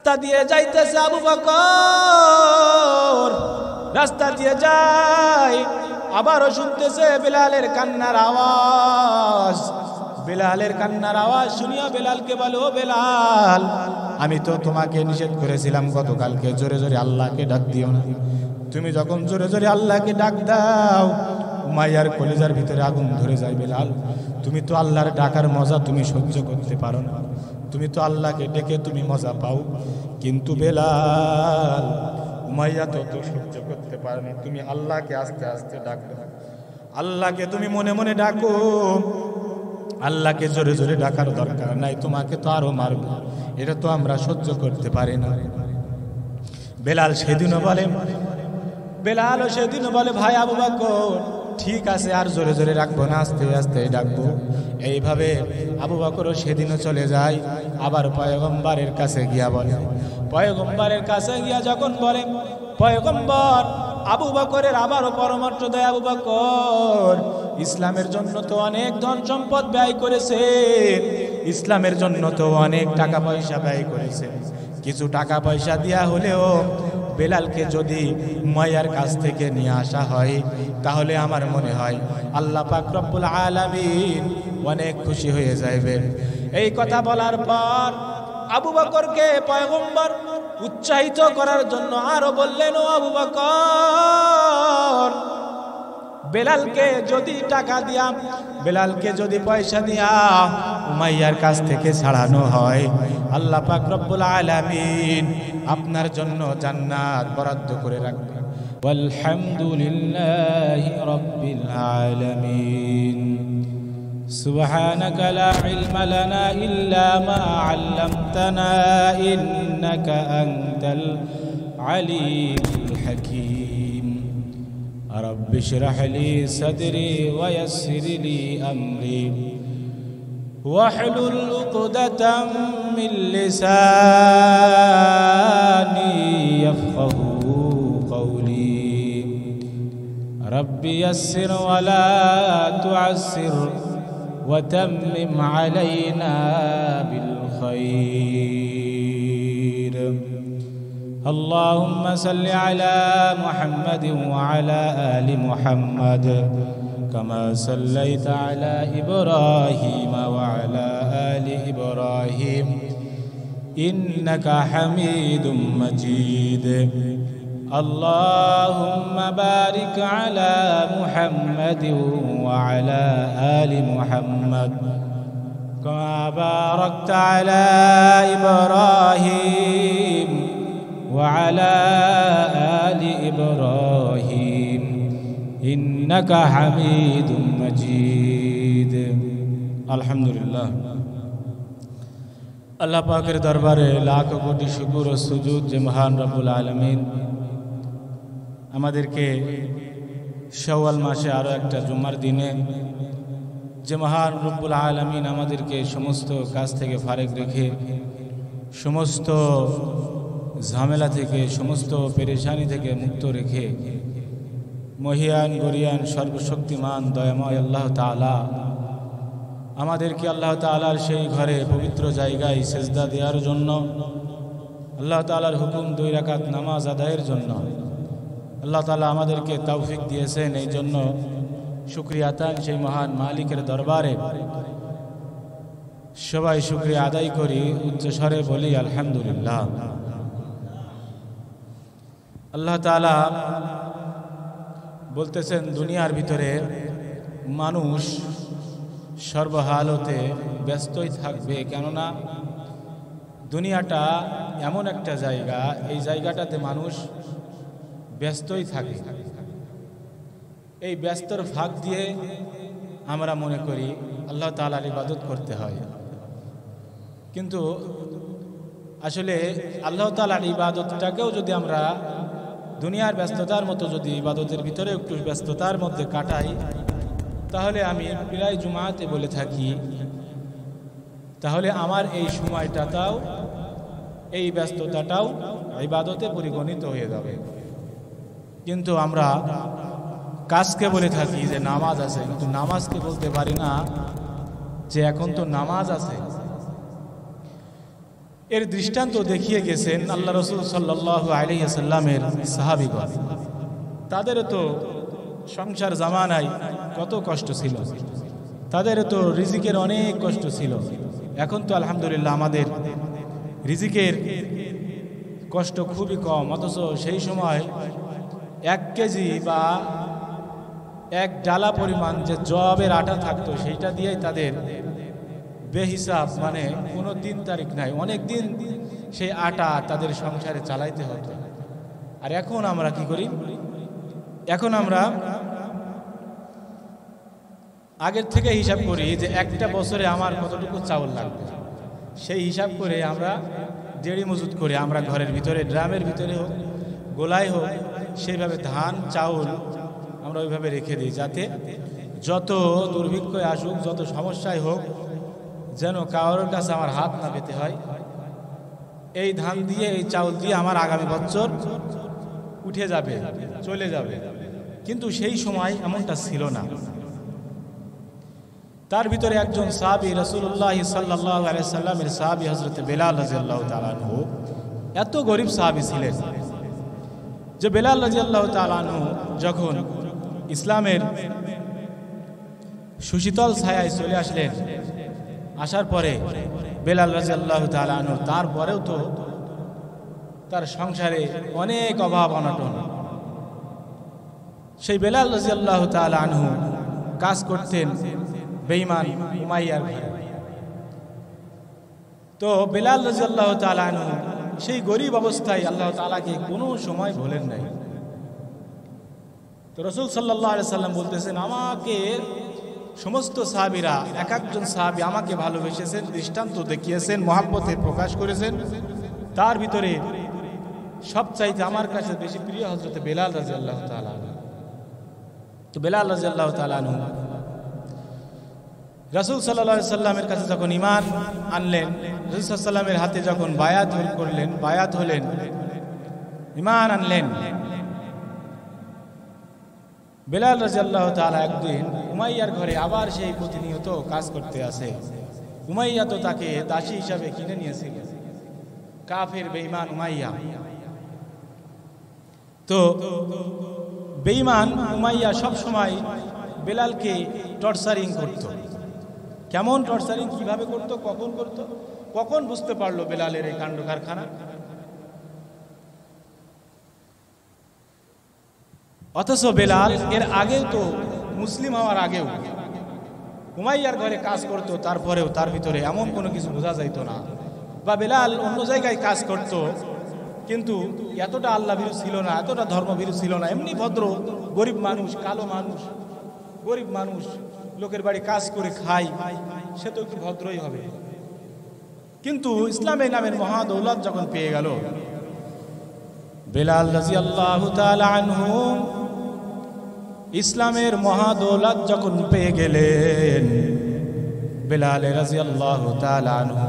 রাস্তা দিয়ে যাইতেছে আবু বকর, রাস্তা দিয়ে যায়, আবারও শুনতেছে বেলালের কান্নার আওয়াজ। বেলালের কান্নার আওয়াজ শুনিয়া বেলালকে বলে, ও বেলাল, আমি তো তোমাকে নিষেধ করেছিলাম গতকালকে জোরে জোরে আল্লাহকে ডাক দিও না। তুমি যখন জোরে জোরে আল্লাহকে ডাক দাও, উমাইয়ার কলিজার ভিতরে আগুন ধরে যায়। বেলাল, তুমি তো আল্লাহর ডাকার মজা তুমি সহ্য করতে পারো না, তুমি তো আল্লাহকে ডেকে তুমি মজা পাও, কিন্তু বেলাল উমাইয়া তো সহ্য করতে পারে না। তুমি আল্লাহকে আস্তে আস্তে ডাকো, আল্লাহকে তুমি মনে মনে ডাকো, আল্লাহকে জোরে জোরে ডাকার দরকার নাই, তোমাকে তো আরো মারবো, এটা তো আমরা সহ্য করতে পারি না। বেলাল সেদিনও বলে, ভাই আবু বকর, ঠিক আছে, আর জোরে জোরে রাখবো না, আস্তে আস্তে ডাকবো। এইভাবে আবু বকরও সেদিনও চলে যায়। আবার পয়গম্বরের কাছে গিয়া বলে, পয়গম্বরের কাছে গিয়া যখন বলে, পয়গম্বর আবু বকরের আবারও পরামর্শ দেয়, আবু বকর ইসলামের জন্য তো অনেক ধন সম্পদ ব্যয় করেছে, ইসলামের জন্য তো অনেক টাকা পয়সা ব্যয় করেছে, কিছু টাকা পয়সা দিয়া হলেও বেলালকে যদি উমাইয়ার কাছ থেকে নিয়ে আসা হয়, তাহলে আমার মনে হয় আল্লাহ পাক রব্বুল আলামিন অনেক খুশি হয়ে যাবে। এই কথা বলার পর আবু বকরকে পয়গম্বর উৎসাহিত করার জন্য আরো বললেন, ও আবু বকর, বেলালকে যদি টাকা দিয়া, বেলালকে যদি পয়সা দিয়া উমাইয়ার কাছ থেকে ছাড়ানো হয়, আল্লাহ পাক রব্বুল আলামিন আপনার জন্য জান্নাত বরাদ্দ করে রাখবেন। আলহামদুলিল্লাহি রাব্বিল আলামিন। সুবহানাকা লা ইলমা লানা ইল্লা মা আল্লামতানা ইন্নাকা আনতাল আলিমুল হাকীম। রব্বি ইশরাহ লি সাদরি ওয়া ইয়াসসির লি আমরি واحلل عقدة من لساني يفقهوا قولي ربي يسر ولا تعسر وتمم علينا بالخير اللهم صل على محمد وعلى آل محمد كما صليت على إبراهيم وعلى آل إبراهيم إنك حميد مجيد اللهم بارك على محمد وعلى آل محمد كما باركت على إبراهيم وعلى آل إبراهيم إنك حميد مجيد الحمد لله আল্লাহ পাকের দরবারে লাখ কোটি শুকর ও সুজুদ যে মহান রব্বুল আলামিন আমাদেরকে শাওয়াল মাসে আরো একটা জুমার দিনে যে মহান রব্বুল আলামিন আমাদেরকে সমস্ত কাজ থেকে ফারেক রেখে সমস্ত ঝামেলা থেকে সমস্ত পেরেশানি থেকে মুক্ত রেখে মহিয়ান গরিয়ান সর্বশক্তিমান দয়াময় আল্লাহ তাআলা আমাদেরকে আল্লাহ তাআলার সেই ঘরে পবিত্র জায়গায় সেজদা দেওয়ার জন্য আল্লাহ তাআলার হুকুম 2 রাকাত নামাজ আদায়ের জন্য আল্লাহ তাআলা আমাদেরকে তৌফিক দিয়েছেন। এই জন্য শুকরিয়া আতান সেই মহান মালিকের দরবারে সবাই শুকরিয়া আদায় করি, উচ্চ স্বরে বলি আলহামদুলিল্লাহ। আল্লাহ তাআলা বলতেছেন দুনিয়ার ভিতরে মানুষ সর্বহালতে ব্যস্তই থাকবে, কেননা দুনিয়াটা এমন একটা জায়গা, এই জায়গাটাতে মানুষ ব্যস্তই থাকে। এই ব্যস্তর ফাঁক দিয়ে আমরা মনে করি আল্লাহ তাআলার ইবাদত করতে হয়, কিন্তু আসলে আল্লাহ তাআলার ইবাদতটাকেও যদি আমরা দুনিয়ার ব্যস্ততার মতো যদি ইবাদতের ভিতরে একটু ব্যস্ততার মধ্যে কাটাই, তাহলে আমি প্রায় জুমাতে বলে থাকি, তাহলে আমার এই সময়টাও এই ব্যস্ততাটাও ইবাদতে পরিগণিত হয়ে যাবে। কিন্তু আমরা কাজকে বলে থাকি যে নামাজ আছে, কিন্তু নামাজকে বলতে পারি না যে এখন তো নামাজ আছে। এর দৃষ্টান্ত দেখিয়ে গেছেন আল্লাহ রসুল সাল্লাল্লাহু আলাইহি ওয়াসাল্লামের সাহাবীগণ। তাদের তো সংসার জামানায় কত কষ্ট ছিল, তাদের তো রিজিকের অনেক কষ্ট ছিল। এখন তো আলহামদুলিল্লাহ আমাদের রিজিকের কষ্ট খুবই কম, অথচ সেই সময় 1 কেজি বা 1 ডালা পরিমাণ যে জবের আটা থাকতো সেইটা দিয়েই তাদের বেহিসাব, মানে কোনো দিন তারিখ নাই, অনেক দিন সেই আটা তাদের সংসারে চালাইতে হতো। আর এখন আমরা কি করি? এখন আমরা আগের থেকে হিসাব করি যে একটা বছরে আমার কতটুকু চাউল লাগবে, সেই হিসাব করে আমরা দেড়ি মজুত করে আমরা ঘরের ভিতরে, ড্রামের ভিতরে হোক, গোলায় হোক, সেইভাবে ধান চাউল আমরা ওইভাবে রেখে দিই, যাতে যত দুর্ভিক্ষ আসুক, যত সমস্যায় হোক, যেন কারোর কাছে আমার হাত না পেতে হয়। এই ধান দিয়ে, এই চাউল দিয়ে আমার আগামী বছর উঠে যাবে, চলে যাবে। কিন্তু সেই সময় এমনটা ছিল না। তার ভিতরে একজন সাহাবী, রাসূলুল্লাহ সাল্লাল্লাহু আলাইহি সাল্লামের সাহাবী হযরত বেলাল রাদিয়াল্লাহু তাআলা আনহু, এত গরীব সাহাবী ছিলেন যে বেলাল রাদিয়াল্লাহু তাআলা আনহু যখন ইসলামের সুশীতল ছায়ায় চলে আসলেন, আসার পরে বেলাল রাদিয়াল্লাহু তাআলা আনহু তারপরেও তো তার সংসারে অনেক অভাব অনটন। সেই বেলাল রাদিয়াল্লাহু তাআলা আনহু কাজ করতেন বেঈমান উমাইয়ার ঘরে। তো বেলাল রাদিয়াল্লাহু তাআলা আনহু সেই গরীব অবস্থায় আল্লাহ তাআলাকে কোনো সময় ভোলেন নাই। তো রাসূল সাল্লাল্লাহু আলাইহি সাল্লাম বলতেছেন, আমাকে সমস্ত সাহাবীরা, এক একজন সাহাবী আমাকে ভালোবেসেছেন, দৃষ্টান্ত দেখিয়েছেন, মহব্বতে প্রকাশ করেছেন। তার ভিতরে সবচাইতে আমার কাছে বেশি প্রিয় হযরত বেলাল রাদিয়াল্লাহু তাআলা আনহু। তো বেলাল রাদিয়াল্লাহু তাআলা আনহু রাসূল সাল্লাল্লাহু আলাইহি সাল্লামের কাছে যখন ঈমান আনলেন, রাসূল সাল্লাল্লাহু আলাইহি সাল্লামের হাতে যখন বায়াত করলেন, বায়াত হলেন, ঈমান আনলেন, বেলাল রাদিয়াল্লাহু তাআলা একদিন উমাইয়ার ঘরে আবার সেই প্রতিনিয়ত কাজ করতে আসে। উমাইয়া তো তাকে দাসী হিসাবে কিনে নিয়েছিল, কাফের বেঈমান উমাইয়া। তো বেঈমান উমাইয়া সব সময় বেলালকে টর্চারিং করত। কেমন টর্চারিং, কিভাবে করত, কখন করত, কখন বুঝতে পারলো বেলালের এই কাণ্ড কারখানা? অথচ বেলাল এর আগেও তো, মুসলিম হওয়ার আগেও উমাইয়ার ঘরে কাজ করত, তারপরেও তার ভিতরে এমন কোনো কিছু বোঝা যাইত না। বা বেলাল অন্য জায়গায় কাজ করত, কিন্তু এতটা আল্লাহভীরু ছিল না, এতটা ধর্মভীরু ছিল না। এমনি ভদ্র গরিব মানুষ, কালো মানুষ, গরিব মানুষ, লোকের বাড়ি কাজ করে খায়, সে তো একটু ভদ্রই হবে। কিন্তু ইসলামের নামের মহা দৌলত যখন পেয়ে গেল, বেলাল রাদিয়াল্লাহু তাআলা আনহু ইসলামের মহা দৌলত যখন পেয়ে গেলেন, বেলাল রাদিয়াল্লাহু তাআলা আনহু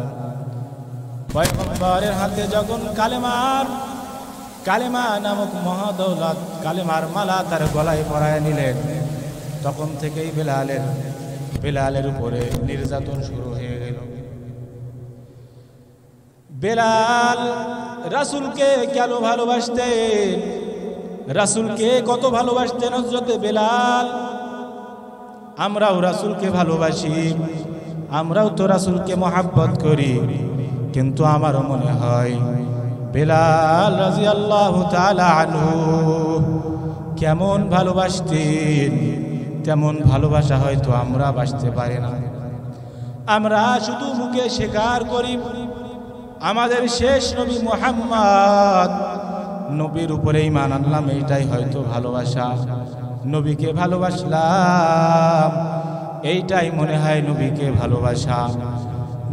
পয়গম্বরের হাতে যখন কালেমা নামক মহা দৌলত, কালেমার মালা তার গলায় পরায় নিলেন, তখন থেকেই বেলালের উপরে নির্যাতন শুরু হয়ে গেল। বেলাল রাসূলকে কেন ভালোবাসতেন, রাসূলকে কত ভালোবাসতেন হযরত বেলাল। আমরাও রাসূলকে ভালোবাসি, আমরাও তো রাসূলকে মহব্বত করি, কিন্তু আমারও মনে হয় বেলাল রাদিয়াল্লাহু তাআলা আনহু কেমন ভালোবাসতেন, তেমন ভালোবাসা হয়তো আমরা বাসতে পারি না। আমরা শুধু মুখে স্বীকার করি আমাদের শেষ নবী মুহাম্মদ, নবীর উপরে ঈমান আনলাম, এইটাই হয়তো ভালোবাসা। নবীকে ভালোবাসলাম, এইটাই মনে হয় নবীকে ভালোবাসা।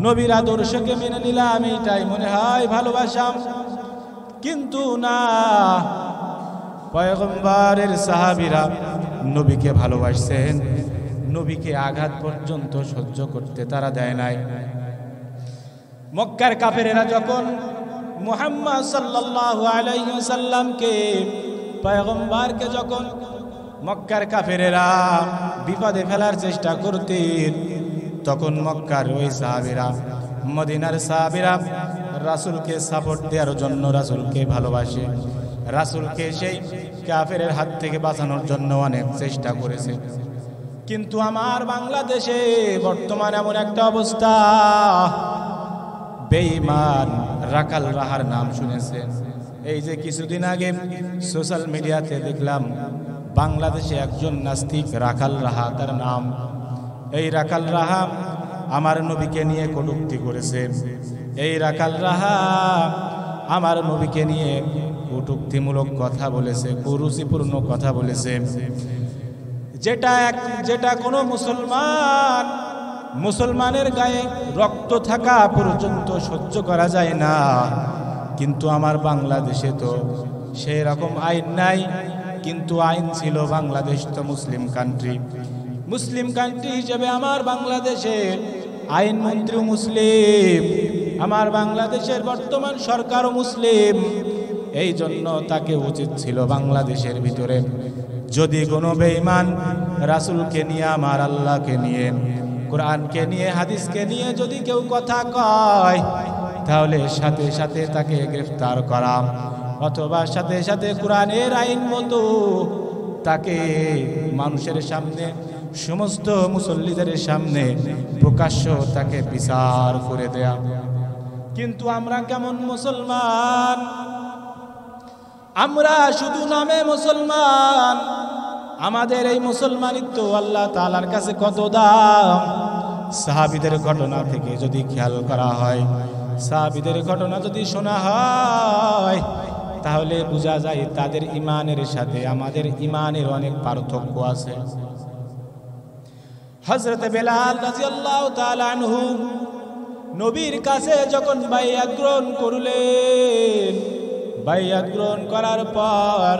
নবীর আদর্শকে মেনে নিলাম, এইটাই মনে হয় ভালোবাসা। কিন্তু না, পয়গম্বরের সাহাবীরা নবীকে ভালোবাসছেন, নবীকে আঘাত পর্যন্ত সহ্য করতে তারা দেয় নাই। মক্কার কাফেরেরা যখন মুহাম্মদ সাল্লাল্লাহু আলাইহি ওয়াসাল্লামকে, পয়গম্বরকে যখন মক্কার কাফেরেরা বিপদে ফেলার চেষ্টা করতেন, তখন মক্কার ওই সাহাবীরা, মদিনার সাহাবীরা রাসূলকে সাপোর্ট দেওয়ার জন্য, রাসূলকে ভালোবাসে, রাসূলকে সেই কাফেরের হাত থেকে বাঁচানোর জন্য অনেক চেষ্টা করেছে। কিন্তু আমার বাংলাদেশে বর্তমান এমন একটা অবস্থা, বেঈমান রাখাল রাহার নাম শুনেছেন? এই যে কিছুদিন আগে সোশ্যাল মিডিয়াতে দেখলাম বাংলাদেশে একজন নাস্তিক রাখাল রাহা তার নাম। এই রাখাল রাহা আমার নবীকে নিয়ে কটূক্তি করেছে। এই রাখাল রাহা আমার নবীকে নিয়ে কটূক্তিমূলক কথা বলেছে, কুরুচিপূর্ণ কথা বলেছে, যেটা কোনো মুসলমানের গায়ে রক্ত থাকা পর্যন্ত সহ্য করা যায় না। কিন্তু আমার বাংলাদেশে তো সেই রকম আইন নাই। কিন্তু আইন ছিল, বাংলাদেশ তো মুসলিম কান্ট্রি হিসেবে আমার বাংলাদেশের আইনমন্ত্রীও মুসলিম, আমার বাংলাদেশের বর্তমান সরকারও মুসলিম। এই জন্য তাকে উচিত ছিল বাংলাদেশের ভিতরে যদি কোনো বেঈমান রাসূলকে নিয়ে, আমার আল্লাহকে নিয়ে, কোরআনকে নিয়ে, হাদিসকে নিয়ে যদি কেউ কথা কয়, তাহলে সাথে সাথে তাকে গ্রেফতার করা, অথবা সাথে সাথে কোরআনের আইন মতো তাকে মানুষের সামনে, সমস্ত মুসল্লিদের সামনে প্রকাশ্য তাকে বিচার করে দেয়া। কিন্তু আমরা কেমন মুসলমান? আমরা শুধু নামে মুসলমান। আমাদের এই মুসলমানিত্ব আল্লাহ তাআলার কাছে কত দাম। সাহাবীদের ঘটনা থেকে যদি খেয়াল করা হয়, সাহাবীদের ঘটনা যদি শোনা হয়, তাহলে বোঝা যায় তাদের ঈমানের সাথে আমাদের ঈমানের অনেক পার্থক্য আছে। হযরত বেলাল রাদিয়াল্লাহু তাআলা আনহু নবীর কাছে যখন বাইআত গ্রহণ করলেন, বাইআত গ্রহণ করার পর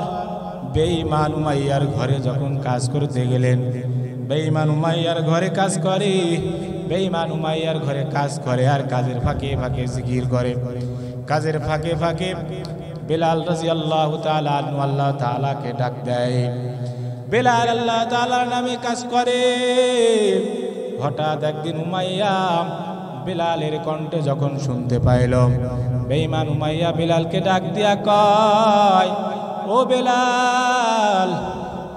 বেঈমান উমাইয়ার ঘরে যখন কাজ করতে গেলেন, বেঈমান উমাইয়ার ঘরে কাজ করে, বেঈমান উমাইয়ার ঘরে কাজ করে আর কাজের ফাঁকে ফাঁকে জিকির করে। কাজের ফাঁকে ফাঁকে বেলাল রাদিয়াল্লাহু তাআলা আনহু আল্লাহ তাআলাকে ডাক দেয়। বেলাল আল্লাহ তাআলার নামে কাজ করে। হঠাৎ একদিন উমাইয়া বেলালের কণ্ঠে যখন শুনতে পাইল, বেঈমান উমাইয়া বেলালকে ডাক দিয়া কয়, ও বেলাল,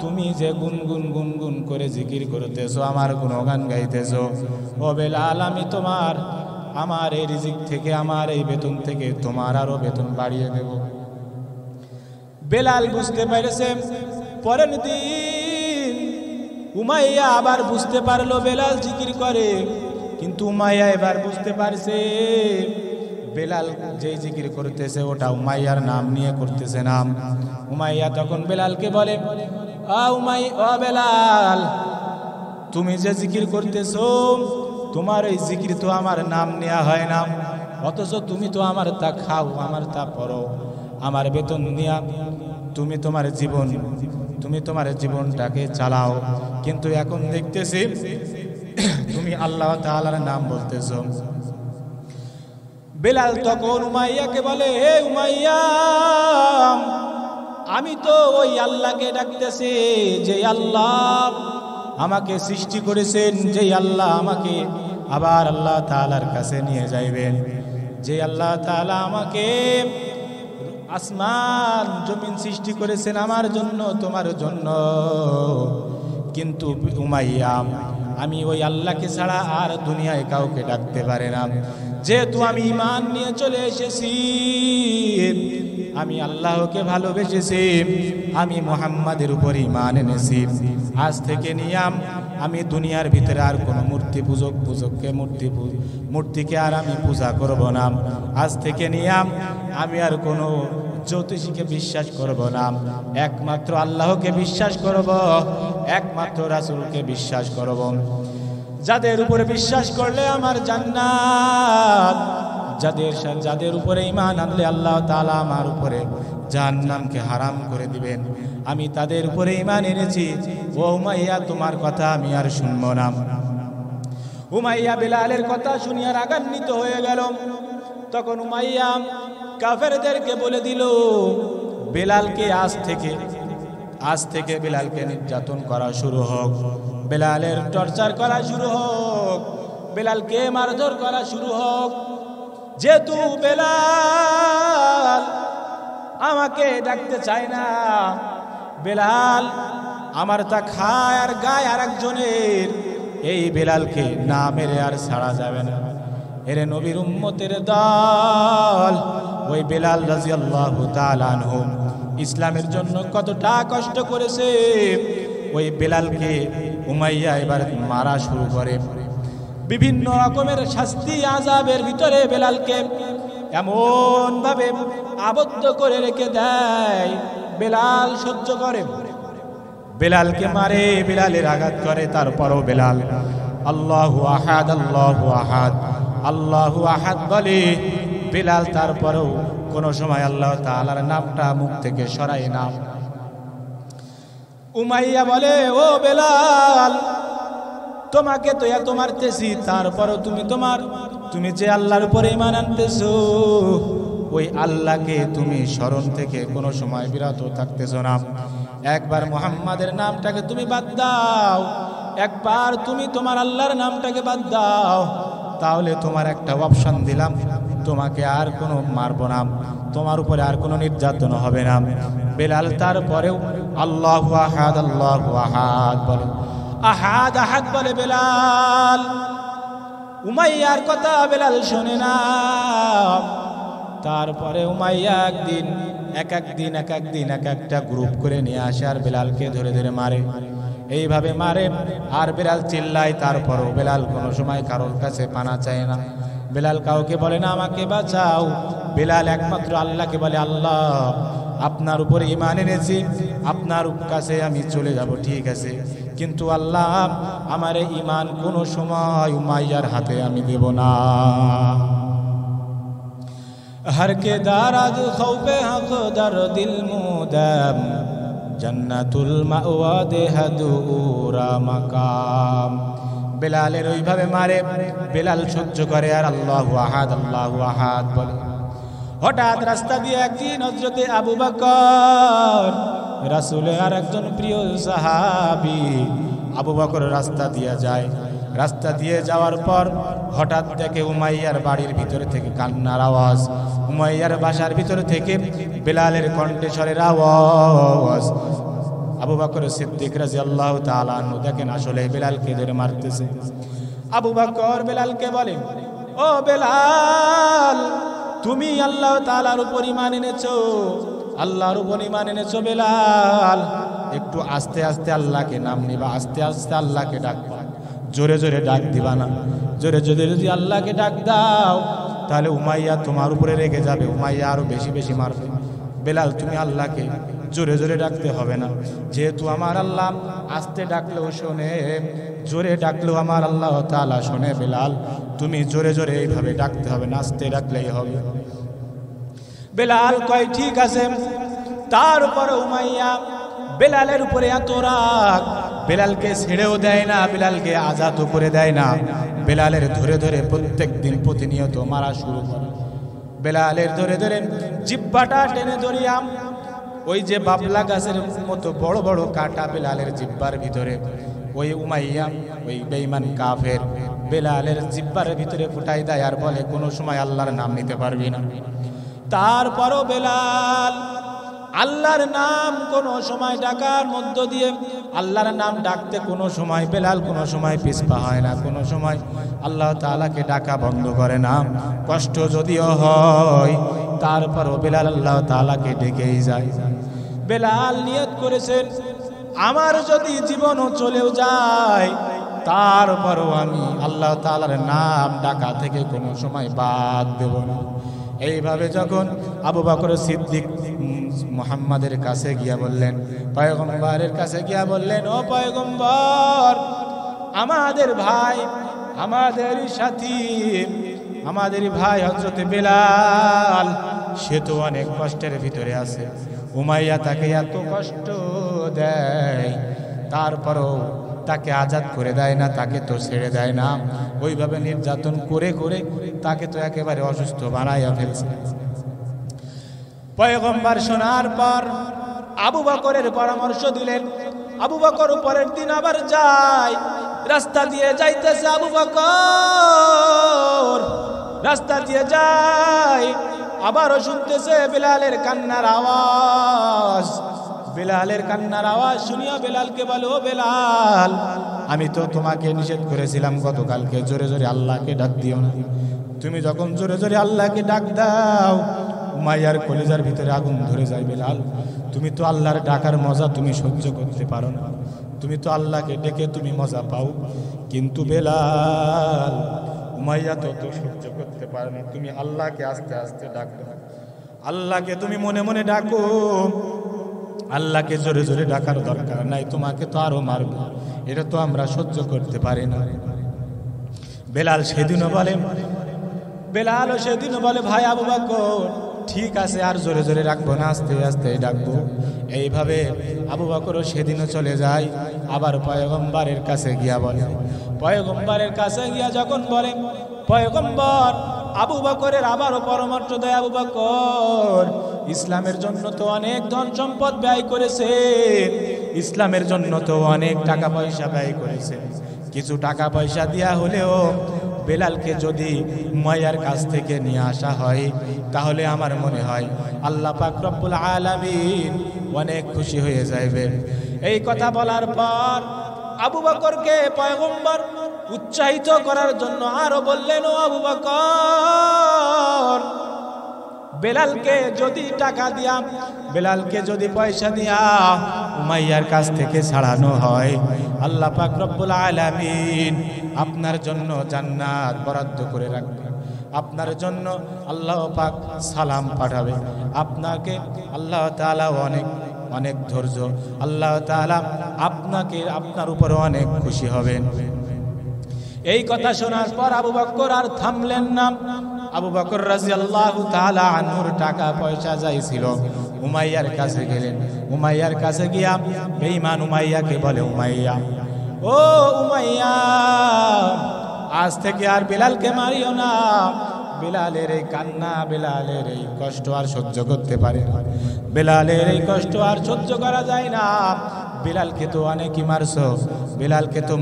তুমি যে গুনগুন গুনগুন করে জিকির করতেছো, আমার গুণগান গাইতেছো, ও বেলাল, আমি আমার এই রিজিক থেকে, আমার এই বেতন থেকে তোমার আরো বেতন বাড়িয়ে দেব। বেলাল বুঝতে পেরেছে। পরের দিন উমাইয়া আবার বুঝতে পারলো বেলাল জিকির করে, কিন্তু উমাইয়া এবার বুঝতে পারছে বেলাল যে জিকির করতেছে ওটা উমাইয়ার নাম নিয়ে করতেছে নাম। উমাইয়া তখন বেলালকে বলে, ও বেলাল, তুমি যে জিকির করতেছো, তোমার এই জিকির তো আমার নাম নেওয়া হয় না, অথচ তুমি তো আমার তা খাও, আমার তা পড়ো, আমার বেতন নিয়া তুমি তোমার জীবনটাকে চালাও। কিন্তু এখন দেখতেছি তুমি আল্লাহ তাআলার নাম বলতেছো। বেলাল তখন উমাইয়াকে বলে, হে উমাইয়া, আমি তো ওই আল্লাহকে ডাকতেছি যে আল্লাহ আমাকে সৃষ্টি করেছেন, যে আল্লাহ আমাকে আবার আল্লাহ তাআলার কাছে নিয়ে যাইবেন, যে আল্লাহ তাআলা আমাকে আসমান জমিন সৃষ্টি করেছেন আমার জন্য, তোমার জন্য। কিন্তু উমাইয়া, আমি ওই আল্লাহকে ছাড়া আর দুনিয়ায় কাউকে ডাকতে পারে না। যেহেতু আমি ঈমান নিয়ে চলে এসেছি, আমি আল্লাহকে ভালোবেসেছি, আমি মুহাম্মাদের উপর ঈমান এনেছি, আজ থেকে নিয়াম আমি দুনিয়ার ভিতরে আর কোনো মূর্তিকে আর আমি পূজা করব না। আজ থেকে নিয়াম আমি আর কোনো জ্যোতিষীকে বিশ্বাস করব না, একমাত্র আল্লাহকে বিশ্বাস করব, একমাত্র রাসূলকে বিশ্বাস করব। যাদের উপরে বিশ্বাস করলে আমার জান্নাত, যাদের উপরে ঈমান আনলে আল্লাহ তাআলা আমার উপরে জাহান্নামকে হারাম করে দিবেন, আমি তাদের উপরে ঈমান এনেছি। ও উমাইয়া, তোমার কথা আমি আর শুনব না। উমাইয়া বেলালের কথা শুনিয়া রাগান্বিত হয়ে গেল। তখন উমাইয়া কাফেরদেরকে বলে দিল, বেলালকে আজ থেকে বেলালকে নির্যাতন করা শুরু হোক, বেলালের টর্চার করা শুরু হোক, বেলালকে মারধর করা শুরু হোক। যেহেতু বেলাল আমাকে ডাকতে চায় না, বেলাল আমার তা খায় আর গায় আর একজনের, এই বেলালকে না মেরে আর ছাড়া যাবে না। এরে নবীর উম্মতের দল, ওই বেলাল রাদিয়াল্লাহু তাআলা আনহু ইসলামের জন্য কতটা কষ্ট করেছে। ওই বেলালকে উমাইয়া এবার মারা শুরু করে, বিভিন্ন রকমের শাস্তি আযাবের ভিতরে বেলালকে এমন ভাবে আবদ্ধ করে রেখে দেয়, বেলাল সহ্য করে। বেলালকে মারে, বেলালের আঘাত করে, তারপরও বেলাল আল্লাহু আহাদ আল্লাহু আহাদ আল্লাহু আহাদ বলে। বেলাল তারপরেও কোনো সময় আল্লাহ তাআলার নামটা মুখ থেকে সরায় না। উমাইয়া বলে, ও বেলাল, তোমাকে তো এত মারতেছি, তারপরও তুমি যে আল্লাহর উপরে ঈমান আনতেছো, ওই আল্লাহকে তুমি স্মরণ থেকে কোনো সময় বিরত থাকতেছো না। একবার মুহাম্মাদের নামটাকে তুমি বাদ দাও, একবার তুমি তোমার আল্লাহর নামটাকে বাদ দাও, তাহলে তোমার একটা অপশন দিলাম, তোমাকে আর কোনো মারবো না, তোমার উপরে আর কোনো নির্যাতন হবে না। বেলাল তারপরেও আল্লাহু আহাদ আল্লাহু আহাদ বলে, আহাদ আহাদ বলে বেলাল। উমাইয়ার কথা বেলাল শোনে না। তারপরে উমাইয়া এক একটা গ্রুপ করে নিয়ে আসে আর বেলালকে ধরে ধরে মারে, এইভাবে মারে আর বেলাল চিল্লায়। তারপরও বেলাল কোনো সময় কারোর কাছে পানা চায় না, বেলাল কাউকে বলে না আমাকে বাঁচাও। বেলাল একমাত্র আল্লাহকে বলে, আল্লাহ আপনার উপরে ঈমান এনেছি, আপনার কাছে আমি চলে যাব, ঠিক আছে, কিন্তু আল্লাহ আমার ঈমান কোনো সময় উমাইয়ার হাতে আমি দেব না। हर के दाराज खौफे हक दर दिल मुदम जन्नतुल मावा देहदूरा मकाम। বেলালের ওইভাবে মারে, বেলাল সহ্য করে আর আল্লাহু আহাদ বলে। হঠাৎ রাস্তা দিয়ে একদিন হযরতে আবু বকর, রাসূলের আর একজন প্রিয় সাহাবী আবু বকর রাস্তা দিয়ে যায়। রাস্তা দিয়ে যাওয়ার পর হঠাৎ দেখে উমাইয়ার বাড়ির ভিতরে থেকে কান্নার আওয়াজ, উমাইয়ার বাসার ভিতরে থেকে বেলালের কণ্ঠস্বরের আওয়াজ। আবু বকর সিদ্দিক রাদিয়াল্লাহু তাআলা আনহু দেখেন আসলে বেলালকে ধরে মারতেছে। আবু বকর বেলালকে বলে, ও বেলাল, তুমি আল্লাহ তাআলার উপর ঈমান এনেছো, আল্লাহর উপর ঈমান এনেছো বেলাল, একটু আস্তে আস্তে আল্লাহকে নাম নিবা, আস্তে আস্তে আল্লাহকে ডাকবা, জোরে জোরে ডাক দিবা না। জোরে জোরে যদি আল্লাহকে ডাক দাও তাহলে উমাইয়া তোমার উপরে রেগে যাবে, উমাইয়া আরো বেশি বেশি মারবে। বেলাল তুমি আল্লাহকে জোরে জোরে ডাকতে হবে না, যেহেতু আমার আল্লাহ আস্তে ডাকলেও শোনে, জোরে ডাকলেও আমার আল্লাহ তাআলা শোনে। বেলাল তুমি জোরে জোরে এইভাবে ডাকতে হবে না, আস্তে ডাকলেই হবে। বেলাল কয় ঠিক আছে। তারপর উমাইয়া বেলালের উপরে এত রাগ, বেলালকে ছেড়েও দেয় না, বেলালকে আজাদও করে দেয় না, বেলালের ধরে ধরে প্রত্যেক দিন প্রতিনিয়ত মারা শুরু করে। বেলালের ধরে ধরে জিহ্বাটা টেনে ধরিয়া, ওই যে বাবলা গাছের মতো বড় বড় কাঁটা বেলালের জিহ্বার ভিতরে, ওই উমাইয়া ওই বেঈমান কাফের বেলালের জিহ্বার ভিতরে ফুটাই দেয় আর বলে কোনো সময় আল্লাহর নাম নিতে পারবি না। তারপরও বেলাল আল্লাহর নাম কোনো সময় ডাকার মধ্য দিয়ে, আল্লাহর নাম ডাকতে কোনো সময় বেলাল কোনো সময় পিছপা হয় না, কোনো সময় আল্লাহ তাআলাকে ডাকা বন্ধ করে না। কষ্ট যদিও হয় তারপরও বেলাল আল্লাহ তাআলাকে ডেকেই যায়। বেলাল নিয়ত করেছেন, আমার যদি জীবনও চলেও যায় তারপরও আমি আল্লাহ তাআলার নাম ডাকা থেকে কোনো সময় বাদ দেব না। এইভাবে যখন আবু বকর সিদ্দিক মুহাম্মাদের কাছে গিয়া বললেন, পয়গম্বরের কাছে গিয়া বললেন, ও পয়গম্বর, আমাদের ভাই, আমাদের সাথী, আমাদের ভাই হযরতে বেলাল, সে তো অনেক কষ্টের ভিতরে আছে, উমাইয়া তাকে এত কষ্ট দেয়, তারপরও তাকে আজাদ করে দেয় না, তাকে তো ছেড়ে দেয় না, ওইভাবে নির্যাতন করে করে তাকে তো একেবারে অসুস্থ বানাইয়া ফেলছে। পয়গম্বর শোনার পর আবু বকরের পরামর্শ দিলেন। আবু বকর পরের দিন আবার যায়, রাস্তা দিয়ে যাইতেছে আবু বকর, রাস্তা দিয়ে যায়, আবারও শুনতেছে বেলালের কান্নার আওয়াজ। বেলালের কান্নার আওয়াজ শুনিয়া বেলালকে বলে, ও বেলাল, আমি তো তোমাকে নিষেধ করেছিলাম গতকালকে জোরে জোরে আল্লাহকে ডাক দিও না। তুমি যখন জোরে জোরে আল্লাহকে ডাক দাও, উমাইয়ার কলিজার ভিতরে আগুন ধরে যায়। বেলাল, তুমি তো আল্লাহর ডাকার মজা তুমি সহ্য করতে পারো না, তুমি তো আল্লাহকে ডেকে তুমি মজা পাও, কিন্তু বেলাল উমাইয়া তো সহ্য করতে পারে না। তুমি আল্লাহকে আস্তে আস্তে ডাকো, আল্লাহকে তুমি মনে মনে ডাকো, আল্লাহকে জোরে জোরে ডাকার দরকার নাই, তোমাকে তো আরো মারবো, এটা তো আমরা সহ্য করতে পারি না। বেলাল সেদিনও বলে, ভাই আবু বকর, ঠিক আছে, আর জোরে জোরে রাখবো না, আস্তে আস্তে ডাকবো। এইভাবে আবু বকরও সেদিনও চলে যায়। আবার পয়গম্বরের কাছে গিয়া বলে, পয়গম্বরের কাছে গিয়া যখন বলে, পয়গম্বর আবু বকরের আবারও পরামর্শ দেয়, আবু বকর ইসলামের জন্য তো অনেক ধন সম্পদ ব্যয় করেছে, ইসলামের জন্য তো অনেক টাকা পয়সা ব্যয় করেছে, কিছু টাকা পয়সা দিয়া হলেও বেলালকে যদি উমাইয়ার কাছ থেকে নিয়ে আসা হয়, তাহলে আমার মনে হয় আল্লাহ পাক রব্বুল আলামিন অনেক খুশি হয়ে যাবে। এই কথা বলার পর আবু বকরকে পয়গম্বর উৎসাহিত করার জন্য আরো বললেন, ও আবু বকর, বেলালকে যদি টাকা দিয়া, বেলালকে যদি পয়সা দিয়া উমাইয়ার কাছ থেকে ছাড়ানো হয়, আল্লাহ পাক রব্বুল আলামিন আপনার জন্য জান্নাত বরাদ্দ করে রাখবে, আপনার জন্য আল্লাহ পাক সালাম পাঠাবে, আপনাকে আল্লাহ তাআলা অনেক অনেক ধৈর্য, আল্লাহ তাআলা আপনার উপর অনেক খুশি হবেন। এই কথা শোনার পর আবু বকর আর থামলেন না। আবু বকর রাদিয়াল্লাহু তাআলা আনহুর টাকা পয়সা যাই ছিল উমাইয়ার কাছে গেলেন। উমাইয়ার কাছে গিয়া বেঈমান উমাইয়াকে বলে, উমাইয়া, ও উমাইয়া, আজ থেকে আর বেলালকে মারিও না, বেলালের এই কান্না, বেলালের এই কষ্ট আর সহ্য করতে পারে না, বেলালের এই কষ্ট আর সহ্য করা যায় না। বেলালকে তো অনেকই মারছো, বেলালকে তো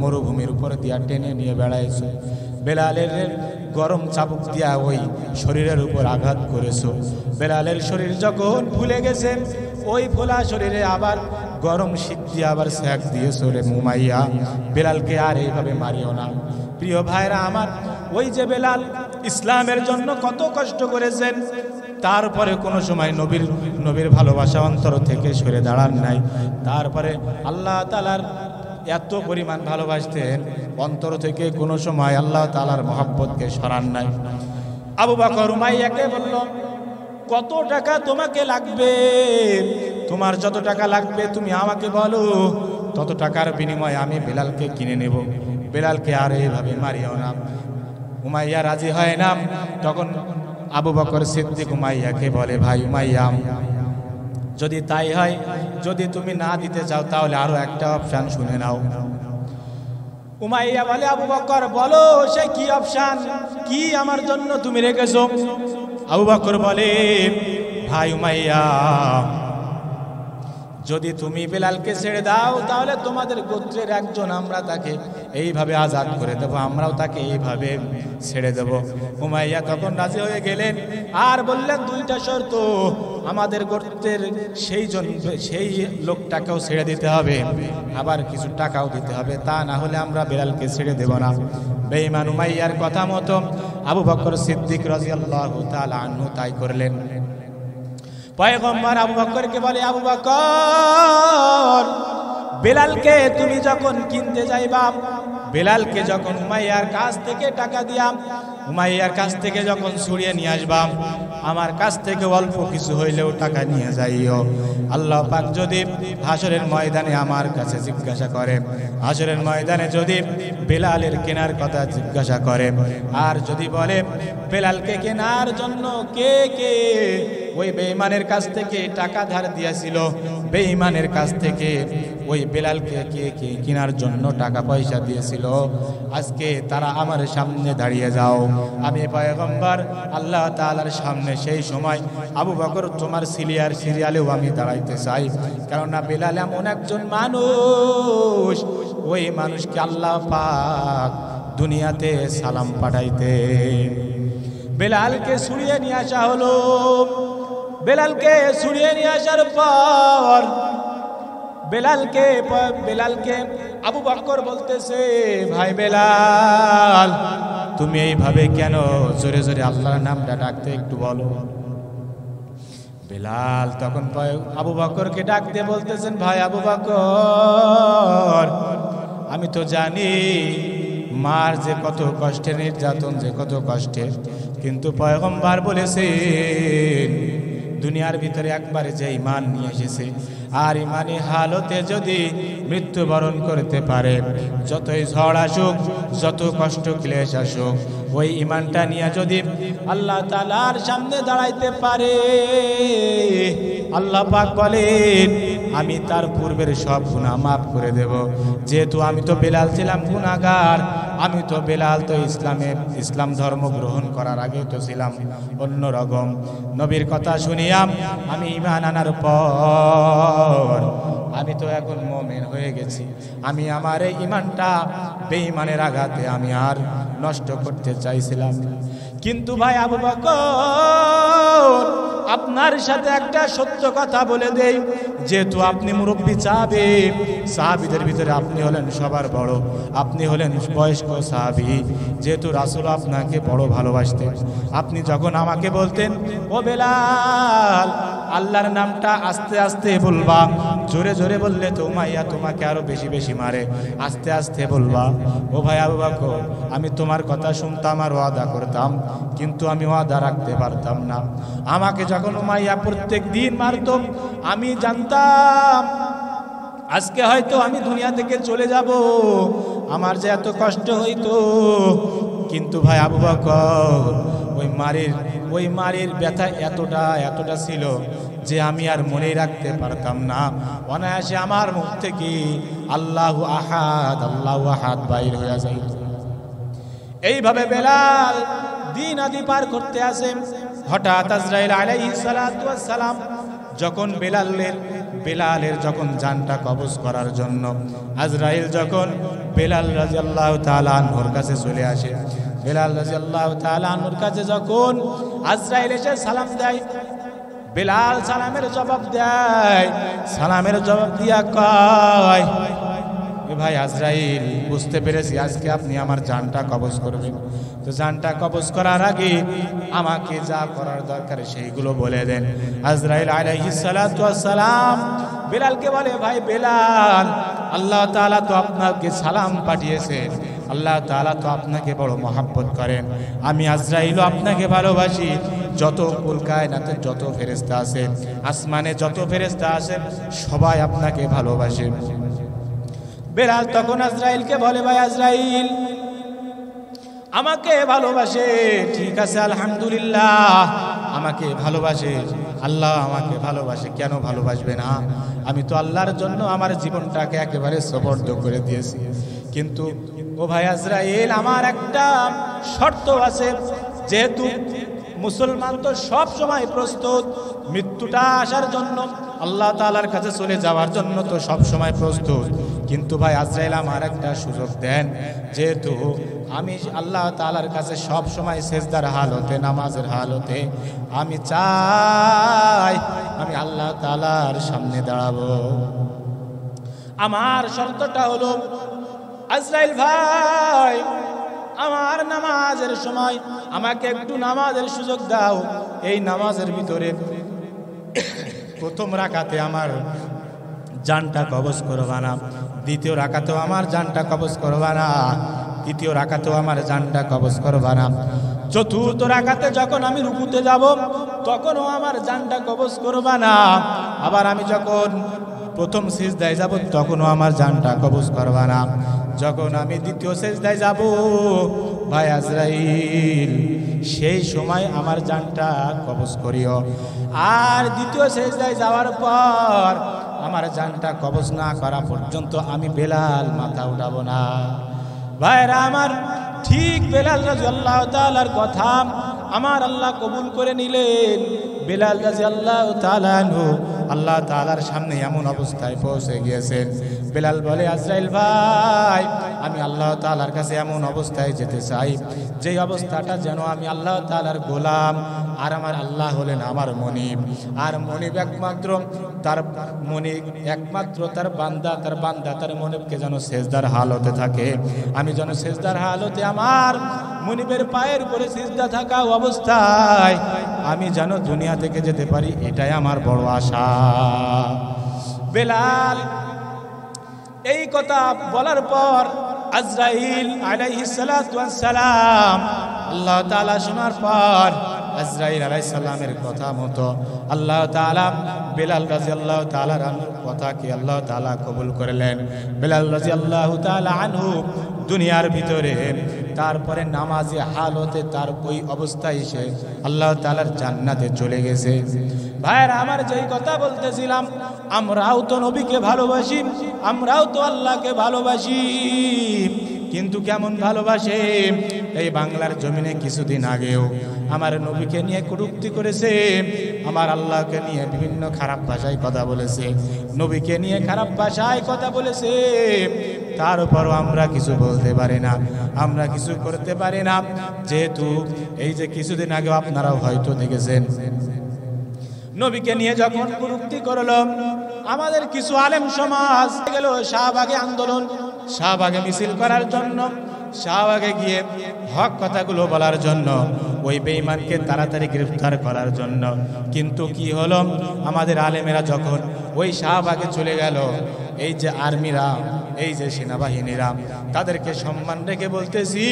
মরুভূমির উপর দিয়া টেনে নিয়ে বেড়াইছো, বেলালের গরম চাবুক দিয়া ওই শরীরের উপর আঘাত করেছো, বেলালের শরীর যখন ফুলে গেছে, ওই ফোলা শরীরে আবার গরম শীত দিয়ে আবার সেক দিয়েছো রে উমাইয়া, বেলালকে আর এইভাবে মারিও না। প্রিয় ভাইরা আমার, ওই যে বেলাল ইসলামের জন্য কত কষ্ট করেছেন, তারপরে কোনো সময় নবীর ভালোবাসা অন্তর থেকে সরে দাঁড়ান নাই, তারপরে আল্লাহ তাআলার এত পরিমাণ ভালোবাসতেন, অন্তর থেকে কোনো সময় আল্লাহ তাআলার মহব্বতকে সরান নাই। আবু বকর উমাইয়াকে বলল, কত টাকা তোমাকে লাগবে, তোমার যত টাকা লাগবে তুমি আমাকে বলো, তত টাকার বিনিময়ে আমি বেলালকে কিনে নেব, বেলালকে আর এইভাবে মারিও না। উমাইয়া রাজি হয় না। তখন আবু বকর সিদ্দিক উমাইয়াকে বলে, ভাই উমাইয়া, যদি তাই হয়, যদি তুমি না দিতে চাও, তাহলে আরো একটা অপশন শুনে নাও। উমাইয়া বলে, আবু বকর বলো, সে কি অপশন, কি আমার জন্য তুমি রেখেছো? আবু বকর বলে, ভাই উমাইয়া, যদি তুমি বেলালকে ছেড়ে দাও, তাহলে তোমাদের গোত্রের একজন আমরা তাকে এইভাবে আজাদ করে দেব, আমরাও তাকে এইভাবে ছেড়ে দেব। উমাইয়া তখন রাজি হয়ে গেলেন আর বললেন, দুইটা শর্ত, আমাদের গোত্রের সেই লোকটাকেও ছেড়ে দিতে হবে, আবার কিছু টাকাও দিতে হবে, তা না হলে আমরা বেলালকে ছেড়ে দেব না। বেঈমান উমাইয়ার কথা মতো আবু বকর সিদ্দিক রাদিয়াল্লাহু তাআলা আনহু তাই করলেন। পয়গম্বর আবু বকরকে বলে, আবু বকর, বেলালকে তুমি যখন কিনতে যাইবা, বেলালকে যখন উমাইয়ার কাছ থেকে টাকা দিয়া উমাইয়ার কাছ থেকে যখন ছুড়িয়ে নিয়ে আসবা, আমার কাছ থেকে অল্প কিছু হইলেও টাকা নিয়ে যাইও। আল্লাহ পাক যদি হাসরের ময়দানে আমার কাছে জিজ্ঞাসা করে, হাসরের ময়দানে যদি বেলালের কেনার কথা জিজ্ঞাসা করে, আর যদি বলে বেলালকে কেনার জন্য কে কে ওই বেঈমানের কাছ থেকে টাকা ধার দিয়েছিল, বেঈমানের কাছ থেকে ওই বেলালকে কে কে কেনার জন্য টাকা পয়সা দিয়েছিল, আজকে তারা আমার সামনে দাঁড়িয়ে যাও, আমি পয়গম্বর আল্লাহ তাআলার সামনে সেই সময় আবু বকর তোমার সিরিয়ালেও আমি দাঁড়াইতে চাই, কেননা বেলাল এমন একজন মানুষ, ওই মানুষকে আল্লাহ পাক দুনিয়াতে সালাম পাঠাইতে। বেলালকে ছুড়িয়ে নিয়ে আসা হলো। বেলালকে ছুড়িয়ে নিয়ে আসার পর বেলালকে আবু বকর বলতেছে, ভাই বেলাল, তুমি এইভাবে কেন জোরে জোরে আল্লাহর নামটা ডাকতে একটু বলো। বেলাল তখন আবু বকরকে ডাক দিয়ে বলতেছেন, ভাই আবু বকর, আমি তো জানি মার যে কত কষ্টের, নির্যাতন যে কত কষ্টের, কিন্তু পয়গম্বর বলেছেন দুনিয়ার ভিতরে একবারে যে ঈমান নিয়ে এসেছে আর ঈমানি হালতে যদি মৃত্যুবরণ করতে পারে, যতই ঝড় আসুক, যত কষ্ট ক্লেশ আসুক, ওই ঈমানটা নিয়ে যদি আল্লাহ তাআলার সামনে দাঁড়াইতে পারে, আল্লাহ পাক বলেন আমি তার পূর্বের সব গুনাহ মাফ করে দেব। যেহেতু আমি তো বেলাল ছিলাম গুনাহগার, আমি তো বেলাল তো ইসলাম ধর্ম গ্রহণ করার আগে তো ছিলাম অন্যরকম। নবীর কথা শুনিয়াম আমি ঈমান আনার পর আমি তো এখন মুমিন হয়ে গেছি। আমি আমার এই ঈমানটা বেঈমানের আঘাতে আমি আর নষ্ট করতে চাইছিলাম। কিন্তু ভাই আবু বকর, আপনার সাথে একটা সত্য কথা বলে দেই, যেহেতু আপনি মুরব্বী সাহাবীদের ভিতরে আপনি হলেন সবার বড়, আপনি হলেন বয়স্ক সাহাবী, যেহেতু রাসূল আপনাকে বড় ভালোবাসতেন, আপনি যখন আমাকে বলতেন, ও বেলাল, আল্লাহর নামটা আস্তে আস্তে বলবা, জোরে জোরে বললে তো উমাইয়া তোমাকে আরো বেশি বেশি মারে, আস্তে আস্তে বলবা। ও ভাই আবু বকর, আমি তোমার কথা শুনতাম আর ওয়াদা করতাম, কিন্তু আমি ওয়াদা রাখতে পারতাম না। আমাকে যখন উমাইয়া প্রত্যেক দিন মারত, আমি জানতাম আজকে হয়তো আমি দুনিয়া থেকে চলে যাব, আমার যে এত কষ্ট হইতো। কিন্তু ভাই আবু বকর, ওই মারির ব্যথা এতটা ছিল যে আমি আর মনে রাখতে পারতাম না। অনায়াসে আমার মুখ থেকে আল্লাহু আহাদ বাইর হয়ে যায়। এইভাবে বেলাল দিন আদি পার করতে আসে। হঠাৎ আজরাইল আলাইহিস সালাতু ওয়াস সালাম যখন বেলালের যখন জানটা কবজ করার জন্য আজরাইল যখন বেলাল রাদিয়াল্লাহু তাআলা আনহুর কাছে চলে আসে, বেলাল রাদিয়াল্লাহু তাআলা আনহুর কাছে যখন আজরাইল এসে সালাম দেয়, বেলাল সালামের জবাব দেয়, সালামের জবাব দিয়া কয়, ভাই আজরাইল, বুঝতে পেরেছি আজকে আপনি আমার জানটা কবজ করবেন, তো জানটা কবজ করার আগে আমাকে যা করার দরকার সেইগুলো বলে দেন। আজরাইল আলাইহিস সালাতু ওয়াস সালাম বেলালকে বলে, ভাই বেলাল, আল্লাহ তাআলা তো আপনাকে সালাম পাঠিয়েছেন, আল্লাহ তাআলা তো আপনাকে বড় মহব্বত করেন, আমি আজরাইলও আপনাকে ভালোবাসি, যত কুল কায়নাতে যত ফেরেশতা আছে, আসমানে যত ফেরেশতা আছে, সবাই আপনাকে ভালোবাসে। বেলাল তখন আজরাইলকে বলে, ভাই আজরাইল আমাকে ভালোবাসে, ঠিক আছে আলহামদুলিল্লাহ, আমাকে ভালোবাসে, আল্লাহ আমাকে ভালোবাসে, কেন ভালোবাসবে না? আমি তো আল্লাহর জন্য আমার জীবনটাকে একেবারে সবর্দ করে দিয়েছি। কিন্তু ও ভাই আজরাইল, আমার একটা শর্ত আছে, যেহেতু মুসলমান তো সব সময় প্রস্তুত মৃত্যুটা আসার জন্য, আল্লাহ তাআলার কাছে চলে যাওয়ার জন্য তো সব সময় প্রস্তুত, কিন্তু ভাই আজরাইল আমার একটা সুযোগ দেন, যেহেতু আমি আল্লাহ তাআলার কাছে সব সময় সেজদার হালতে, নামাজের হালতে, আমি চাই আমি আল্লাহ তাআলার সামনে দাঁড়াবো। আমার শর্তটা হলো, আজরাইল ভাই, আমার নামাজের সময় আমাকে একটু নামাজের সুযোগ দাও, এই নামাজের ভিতরে প্রথম রাকাতে আমার জানটা কবজ করবা না, দ্বিতীয় রাকাতেও আমার জানটা কবজ করবা না, তৃতীয় রাকাতেও আমার জানটা কবজ করবা না, চতুর্থ রাকাতে যখন আমি রুকুতে যাব তখনও আমার জানটা কবজ করবা না, আবার আমি যখন প্রথম সিজদায় যাব তখনও আমার জানটা কবজ করবা না, যখন আমি দ্বিতীয় সিজদায় যাব ভাই আজরাইল সেই সময় আমার জানটা কবজ করিও, আর দ্বিতীয় সিজদায় যাওয়ার পর আমার জানটা কবজ না করা পর্যন্ত আমি বেলাল মাথা উঠাবো না। ভাইরা আমার, ঠিক বেলাল রাদিয়াল্লাহু তাআলার কথা আমার আল্লাহ কবুল করে নিলেন। বেলাল রাদিয়াল্লাহু তাআলা আনহু আল্লাহ তাআলার সামনে এমন অবস্থায় পৌঁছে গিয়েছেন, বেলাল বলে, আজরাইল ভাই, আমি আল্লাহ তাআলার কাছে এমন অবস্থায় যেতে চাই যে অবস্থাটা যেন আমি আল্লাহ তাআলার গোলাম, আর আমার আল্লাহ হলেন আমার মনিব, আর মনিব একমাত্র তার বান্দা তার মনিবকে যেন সেজদার হালতে থাকে। আমি যেন সেজদার হালতে আমার মনিবের পায়ের উপরে সিজদা থাকা অবস্থায় আমি যেন দুনিয়া থেকে যেতে পারি, এটাই আমার বড় আশা। বেলাল এই কথা বলার পর আজরাইল আলাইহিস সালাতু ওয়াস সালাম আল্লাহ তাআলা শোনার পর আজরাইল আলাইহিস সালামের কথা মতো আল্লাহ তাআলা বেলাল রাদিয়াল্লাহু তাআলা আনহুর কথাকে আল্লাহ তাআলা কবুল করলেন। বেলাল রাদিয়াল্লাহু তাআলা আনহু দুনিয়ার ভিতরে তারপরে নামাজে হালতে তার ওই অবস্থায় সে আল্লাহ তাআলার জান্নাতে চলে গেছে। ভাইরা আমার, যেই কথা বলতেছিলাম, আমরাও তো নবীকে ভালোবাসি, আমরাও তো আল্লাহকে ভালোবাসি, কিন্তু কেমন ভালোবাসে? এই বাংলার জমিনে কিছুদিন আগেও আমার নবীকে নিয়ে কটূক্তি করেছে, আমার আল্লাহকে নিয়ে বিভিন্ন খারাপ ভাষায় কথা বলেছে, নবীকে নিয়ে খারাপ ভাষায় কথা বলেছে। তার উপরও আমরা কিছু বলতে পারি না, আমরা কিছু করতে পারি না, যেহেতু এই যে কিছুদিন আগে আপনারাও হয়তো দেখেছেন নবীকে নিয়ে যখন কটূক্তি করলো, আমাদের কিছু আলেম সমাজ গেল শাহবাগে আন্দোলন, শাহবাগে মিছিল করার জন্য, শাহবাগে গিয়ে হক কথাগুলো বলার জন্য, ওই বেঈমানকে তাড়াতাড়ি গ্রেফতার করার জন্য। কিন্তু কি হলো, আমাদের আলেমেরা যখন ওই শাহবাগে চলে গেল, এই যে আর্মিরা, এই যে সেনাবাহিনীরা, তাদেরকে সম্মান রেখে বলতেছি,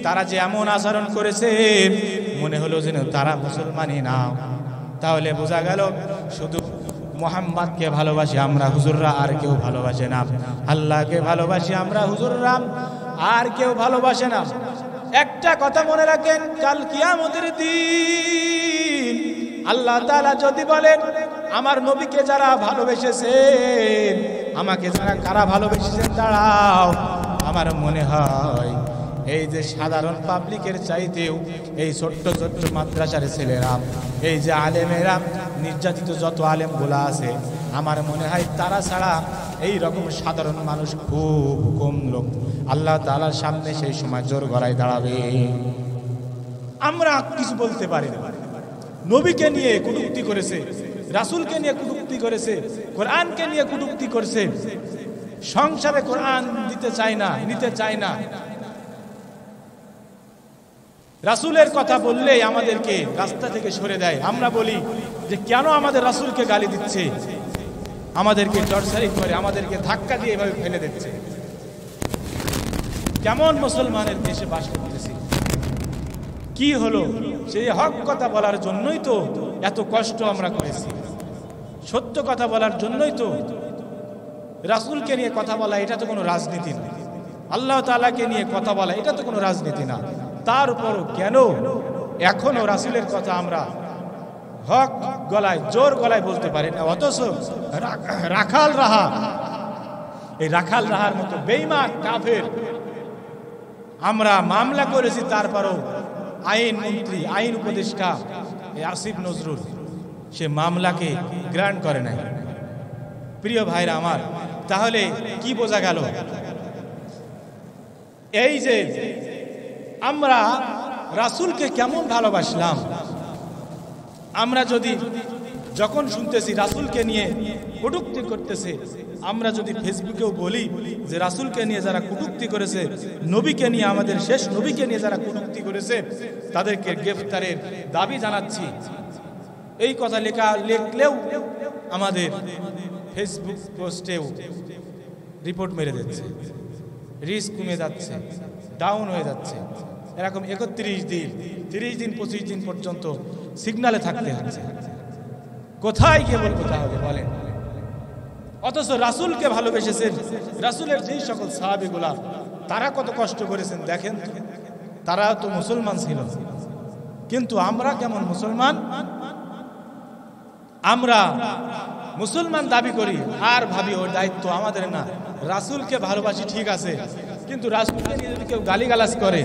তারা যে এমন আচরণ করেছে মনে হলো যেন তারা মুসলমানই না। তাহলে বোঝা গেল শুধু মুহাম্মদকে ভালোবাসি আমরা হুজুররা, আর কেউ ভালোবাসে না। আল্লাহকে ভালোবাসি আমরা হুজুররা, আর কেউ ভালোবাসে না। একটা কথা মনে রাখেন, কাল কিয়ামতের দিন আল্লাহ তাআলা যদি বলেন, আমার নবীকে যারা ভালোবেসেছেন, আমাকে যারা কারা ভালোবেসেছেন দাঁড়াও, আমার মনে হয় এই যে সাধারণ পাবলিকের চাইতেও এই ছোট্ট ছোট্ট মাদ্রাসার ছেলেরা, এই যে আলেমেরা, নির্যাতিত যত আলেমগুলা আছে, আমার মনে হয় তারা ছাড়া এই রকম সাধারণ মানুষ খুব কম লোক আল্লাহ তাআলার সামনে সেই সময় জোর গলায় দাঁড়াবে। আমরা কিছু বলতে পারি না। নবীকে নিয়ে কটূক্তি করেছে, রাসূলকে নিয়ে কটূক্তি করেছে, কোরআনকে নিয়ে কটূক্তি করেছে, সংসারে কোরআন দিতে চায় না, নিতে চায় না। রাসূলের কথা বললেই আমাদেরকে রাস্তা থেকে সরে দেয়। আমরা বলি যে কেন আমাদের রাসূলকে গালি দিচ্ছে, আমাদেরকে টর্চারিং করে, আমাদেরকে ধাক্কা দিয়ে এভাবে ফেলে দিচ্ছে। কেমন মুসলমানের দেশে বাস করতেছি? কি হলো? সেই হক কথা বলার জন্যই তো এত কষ্ট আমরা করেছি, সত্য কথা বলার জন্যই তো। রাসূলকে নিয়ে কথা বলা এটা তো কোনো রাজনীতি না, আল্লাহ তাআলাকে নিয়ে কথা বলা এটা তো কোনো রাজনীতি না। তারপরও কেন এখনো রাসূলের কথা আমরা হক গলায়, জোর গলায় বলতে পারি না? অথচ রাখাল রাহা, এই রাখাল রাহার মতো বেঈমান কাফের আমরা মামলা করেছি, তারপরও আইন মন্ত্রী, আইন উপদেষ্টা আসিফ নজরুল সে মামলাকে গ্রান্ট করে নাই। প্রিয় ভাইরা আমার, তাহলে কি বোঝা গেল? এই যে আমরা রাসূলকে কেমন ভালোবাসলাম, আমরা যদি যখন শুনতেছি রাসূলকে নিয়ে কটূক্তি করতেছে, আমরা যদি ফেসবুকেও বলি যে রাসূলকে নিয়ে যারা কটূক্তি করেছে, নবীকে নিয়ে, আমাদের শেষ নবীকে নিয়ে যারা কটূক্তি করেছে, তাদেরকে গ্রেফতারের দাবি জানাচ্ছি, এই কথা লিখলেও আমাদের ফেসবুক পোস্টেও রিপোর্ট মেরে দিচ্ছে, রিচ কমে যাচ্ছে, ডাউন হয়ে যাচ্ছে। এরকম 31 দিন, 30 দিন, 25 দিন পর্যন্ত সিগনালে থাকতে হচ্ছে। কোথায় গিয়ে বলবো তাহলে বলেন? অথচ রাসূলকে ভালোবেসেছেন, রাসূলের যেই সকল সাহাবীগুলা তারা কত কষ্ট করেছেন দেখেন। তারা তো মুসলমান ছিল, কিন্তু আমরা কেমন মুসলমান? আমরা মুসলমান দাবি করি আর ভাবি ওর দায়িত্ব আমাদের না। রাসূলকে ভালোবাসি ঠিক আছে, কিন্তু রাসূলকে নিয়ে যদি কেউ গালিগালাজ করে,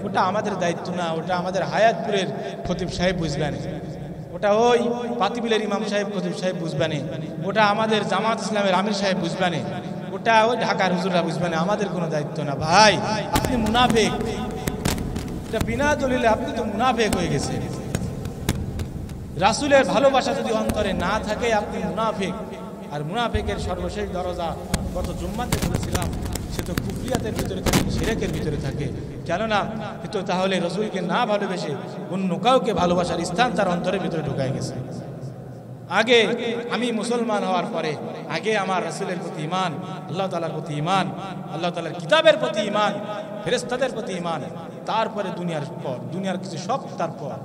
ওটা আমাদের দায়িত্ব না, ওটা আমাদের হায়াতপুরের খতিব সাহেব বুঝবেন, ওটা ওই পাতিবিলের ইমাম সাহেব খতিব সাহেব বুঝবেন, ওটা আমাদের জামাত ইসলামের আমির সাহেব বুঝবেন, ওটা ওই ঢাকার হুজুররা বুঝবে না, আমাদের কোনো দায়িত্ব না। ভাই আপনি মুনাফিক, এটা বিনা দলিলে আপনি তো মুনাফিক হয়ে গেছেন। রাসূলের ভালোবাসা যদি অন্তরে না থাকে আপনি মুনাফিক। আর মুনাফিকের সর্বশেষ দরজা গত জুম্মাতে বলেছিলাম, সে তো কুফরিয়াতের ভিতরে থাকে, শিরকের ভিতরে থাকে। কেননা এ তো তাহলে রাসূলকে না ভালোবেসে অন্য কাউকে ভালোবাসার স্থান তার অন্তরের ভিতরে ঢুকায় গেছে। আগে আমি মুসলমান হওয়ার পরে আগে আমার রাসূলের প্রতি ঈমান, আল্লাহ তাআলার প্রতি ঈমান, আল্লাহ তাআলার কিতাবের প্রতি ঈমান, ফেরেশতাদের প্রতি ঈমান, তারপরে দুনিয়ার পর, দুনিয়ার কিছু সব তারপর,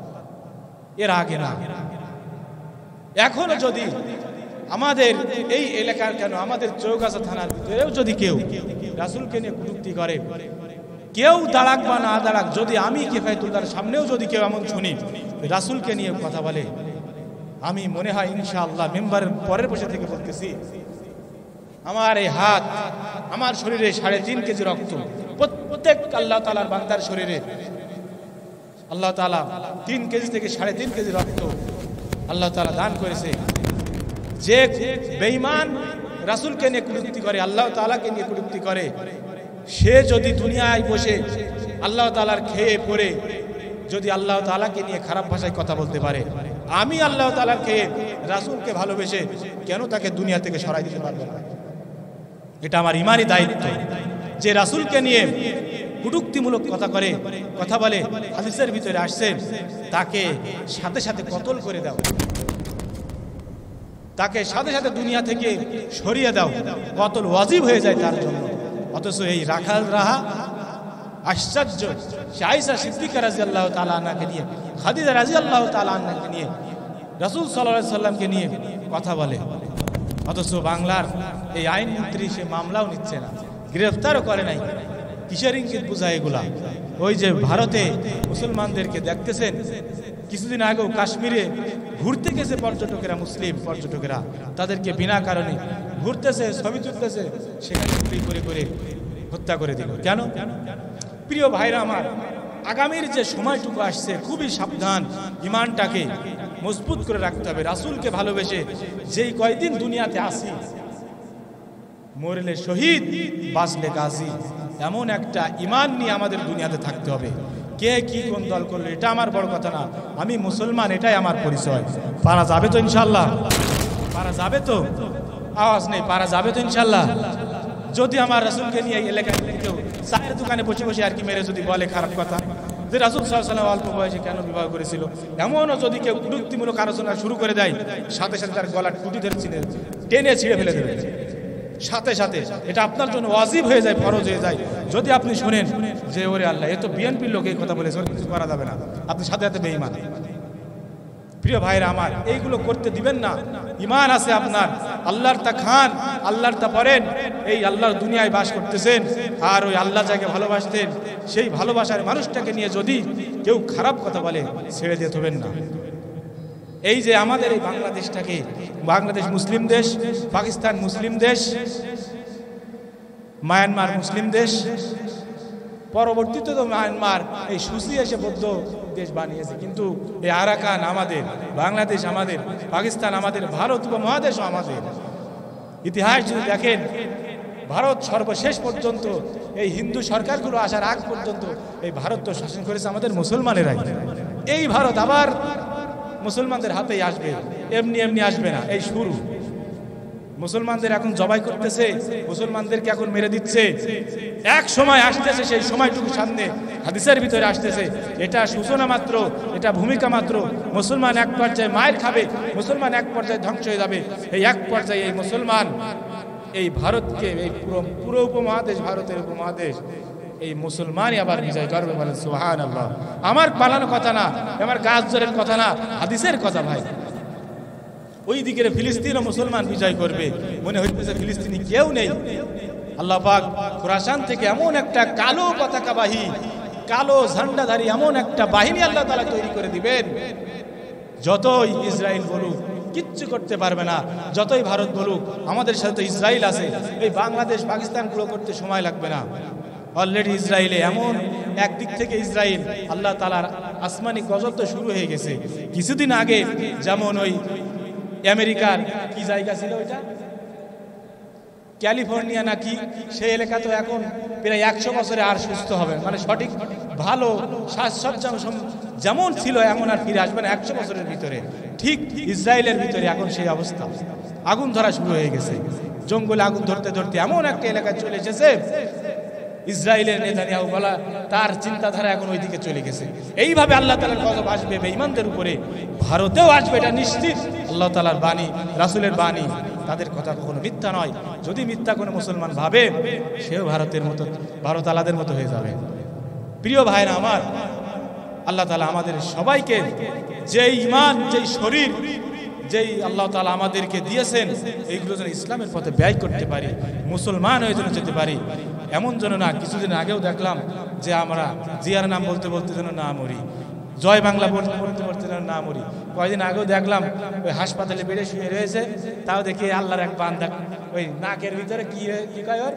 এর আগে না। এখনো যদি আমাদের এই এলাকার কেন আমাদের চৌগাছা থানার ভিতরেও যদি কেউ রাসূলকে নিয়ে কটূক্তি করে, কেউ দাঁড়াক বা না দাঁড়াক, যদি আমি কিফায়তুল্লাহর সামনেও যদি কেউ এমন শুনি রাসূলকে নিয়ে কথা বলে, আমি মনে হয় ইনশাআল্লাহ মেম্বারের পরের বসে থেকে বলতেছি, আমার এই হাত, আমার শরীরে 3.5 কেজি রক্ত, প্রত্যেক আল্লাহ তাআলার বান্দার শরীরে আল্লাহ তাআলা 3 কেজি থেকে 3.5 কেজি রক্ত আল্লাহ তাআলা দান করেছে। যে বেঈমান রাসূলকে নিয়ে কটূক্তি করে, আল্লাহ তাআলাকে নিয়ে কটূক্তি করে, সে যদি দুনিয়ায় বসে আল্লাহ তাআলার খেয়ে পড়ে যদি আল্লাহ তাআলাকে নিয়ে খারাপ ভাষায় কথা বলতে পারে, আমি আল্লাহ তাআলার খেয়ে রাসূলকে ভালোবেসে কেন তাকে দুনিয়া থেকে সরাই দিতে পারবো না? এটা আমার ঈমানি দায়িত্ব। যে রাসূলকে নিয়ে কটূক্তিমূলক কথা বলে, হাদিসের ভিতরে আসছে, তাকে সাথে সাথে কতল করে দাও, তাকে সাথে সাথে দুনিয়া থেকে সরিয়ে দাও, কতল ওয়াজিব হয়ে যায় তার জন্য। অথচ এই রাখাল রাহা আশ্চর্য, আয়েশা সিদ্দিকা রাদিয়াল্লাহু তাআলা আনহাকে নিয়ে, খাদিজা রাদিয়াল্লাহু তাআলা আনহাকে নিয়ে, রাসূল সাল্লাল্লাহু আলাইহি সাল্লামকে নিয়ে কথা বলে। অথচ বাংলার এই আইন মন্ত্রী সে মামলাও নিচ্ছে না, গ্রেফতারও করে নাই। কিসের ইঙ্গিত বোঝায় এগুলা? ওই যে ভারতে মুসলমানদেরকে দেখতেছেন, কিছুদিন আগেও কাশ্মীরে ঘুরতে গেছে পর্যটকেরা, মুসলিম পর্যটকেরা, তাদেরকে বিনা কারণে ঘুরতেছে, ছবি তুলতেছে, সেখানে গুলি করে করে হত্যা করে দিল। কেন? প্রিয় ভাইরা আমার, আগামীর যে সময়টুকু আসছে খুবই সাবধান, ঈমানটাকে মজবুত করে রাখতে হবে। রাসূলকে ভালোবেসে যেই কয়দিন দুনিয়াতে আসি, মরলে শহীদ বাঁচলে গাজী, এমন একটা ঈমান নিয়ে আমাদের দুনিয়াতে থাকতে হবে। কে কি কোন দল করলো এটা আমার বড় কথা না, আমি মুসলমান, এটাই আমার পরিচয়। পারা যাবে তো ইনশাআল্লাহ? পারা যাবে তো? আওয়াজ নেই, পারা যাবে তো ইনশাআল্লাহ? যদি আমার রাসূলকে নিয়ে এলাকায় কেউ চায়ের দোকানে বসে বসে আর কি মেরে যদি বলে খারাপ কথা, যে রাসূল সাল্লাল্লাহু আলাইহি ওয়াসাল্লাম অল্প বয়সে কেন বিবাহ করেছিল, এমনও যদি কেউ কটূক্তিমূলক আলোচনা শুরু করে দেয়, সাথে সাথে তার গলার টুটি ধরে টেনে ছিঁড়ে ফেলে দেবে সাথে সাথে। এটা আপনার জন্য ওয়াজিব হয়ে যায়, ফরজ হয়ে যায়। যদি আপনি শুনেন যে ওরে আল্লাহ, এ তো বিএনপির লোক এই কথা বলেছে, ওর কিছু করা যাবে না, আপনি সাথে সাথে বেঈমান। প্রিয় ভাইরা আমার, এইগুলো করতে দিবেন না। ঈমান আছে আপনার, আল্লাহর তা খান, আল্লাহর তা পড়েন, এই আল্লাহর দুনিয়ায় বাস করতেছেন, আর ওই আল্লাহ যাকে ভালোবাসতেন সেই ভালোবাসার মানুষটাকে নিয়ে যদি কেউ খারাপ কথা বলে, ছেড়ে দিয়ে থবেন না। এই যে আমাদের এই বাংলাদেশটাকে, বাংলাদেশ মুসলিম দেশ, পাকিস্তান মুসলিম দেশ, মায়ানমার মুসলিম দেশ, পরবর্তীতে তো মায়ানমার এই সুসি এসে বৌদ্ধ দেশ বানিয়েছে, কিন্তু এই আরাকান আমাদের, বাংলাদেশ আমাদের, পাকিস্তান আমাদের, ভারত উপমহাদেশও আমাদের। ইতিহাস যদি দেখেন, ভারত সর্বশেষ পর্যন্ত এই হিন্দু সরকারগুলো আসার আগ পর্যন্ত এই ভারত তো শাসন করেছে আমাদের মুসলমানেরাই। এই ভারত আবার মুসলমানদের হাতেই আসবে, এমনি এমনি আসবে না, এই শুরু। মুসলমানদের এখন জবাই করতেছে, মুসলমানদেরকে এখন মেরে দিচ্ছে, এক সময় আসতেছে, সেই সময়টুকু সামনে হাদিসের ভিতরে আসতেছে, এটা সূচনা মাত্র, এটা ভূমিকা মাত্র। মুসলমান এক পর্যায়ে মায়ের খাবে, মুসলমান এক পর্যায়ে ধ্বংস হয়ে যাবে। এই এক পর্যায়ে এই মুসলমান এই ভারতকে, এই পুরো উপমহাদেশ, ভারতের উপমহাদেশ, এই মুসলমানই আবার বিজয় করবে। বলেন সুবহানাল্লাহ। আমার পালানো কথা না, আমার গাছ জোরের কথা না, হাদিসের কথা ভাই। ওই দিকের ফিলিস্তিনও মুসলমান বিজয় করবে, মনে হইতেছে ফিলিস্তিনি কেউ নেই। আল্লাহ পাক খুরাসান থেকে এমন একটা কালো পতাকাবাহী, কালো ঝান্ডাধারী এমন একটা বাহিনী আল্লাহ তাআলা তৈরি করে দিবেন, যতই ইসরায়েল বলুক কিচ্ছু করতে পারবে না। যতই ভারত বলুক আমাদের সাথে তো ইসরায়েল আছে, এই বাংলাদেশ পাকিস্তান গুলো করতে সময় লাগবে না। অলরেডি ইসরায়েলে এমন একদিক থেকে ইসরায়েল, আল্লাহ তাআলার আসমানি গজব তো শুরু হয়ে গেছে। কিছুদিন আগে যেমন ওই আমেরিকার কি জায়গা ছিল ওইটা, ক্যালিফোর্নিয়া নাকি সেই এলাকা তো এখন প্রায় 100 বছরে আর সুস্থ হবে, মানে সঠিক ভালো সাজসজ্জা যেমন ছিল এমন আর ফিরে আসবে না 100 বছরের ভিতরে। ঠিক ইসরায়েলের ভিতরে এখন সেই অবস্থা, আগুন ধরা শুরু হয়ে গেছে, জঙ্গলে আগুন ধরতে ধরতে এমন একটা এলাকায় চলে এসেছে, ইসরায়েলের নেতানিয়াহু বলা তার চিন্তাধারা এখন ওইদিকে চলে গেছে। এইভাবে আল্লাহ তাআলার গজব আসবে বেঈমানদের উপরে, ভারতেও আসবে, এটা নিশ্চিত। আল্লাহ তাআলার বাণী, রাসূলের বাণী, তাদের কথা কখনো মিথ্যা নয়। যদি মিথ্যা কোনো মুসলমান ভাবে, সেও ভারতের মতো, ভারত আলাদের মতো হয়ে যাবে। প্রিয় ভাইরা আমার, আল্লাহ তাআলা আমাদের সবাইকে যেই ঈমান, যেই শরীর, যেই আল্লাহ তাআলা আমাদেরকে দিয়েছেন, এইগুলো যেন ইসলামের পথে ব্যয় করতে পারি, মুসলমান হয়ে যেন যেতে পারি। এমন যেন না, কিছুদিন আগেও দেখলাম যে আমরা জিয়ার নাম বলতে বলতে যেন না মরি, জয় বাংলা বলতে বলতে বলতে যেন না মরি। কয়েকদিন আগেও দেখলাম ওই হাসপাতালে বেডে শুয়ে রয়েছে, তাও দেখি আল্লাহর এক বান্দা ওই নাকের ভিতরে কি কয় ওর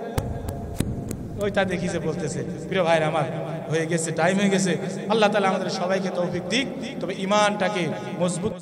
ওইটা দেখিছে বলতেছে। প্রিয় ভাইরা আমার, হয়ে গেছে, টাইম হয়ে গেছে। আল্লাহ তাআলা আমাদের সবাইকে তৌফিক দিক, তবে ঈমানটাকে মজবুত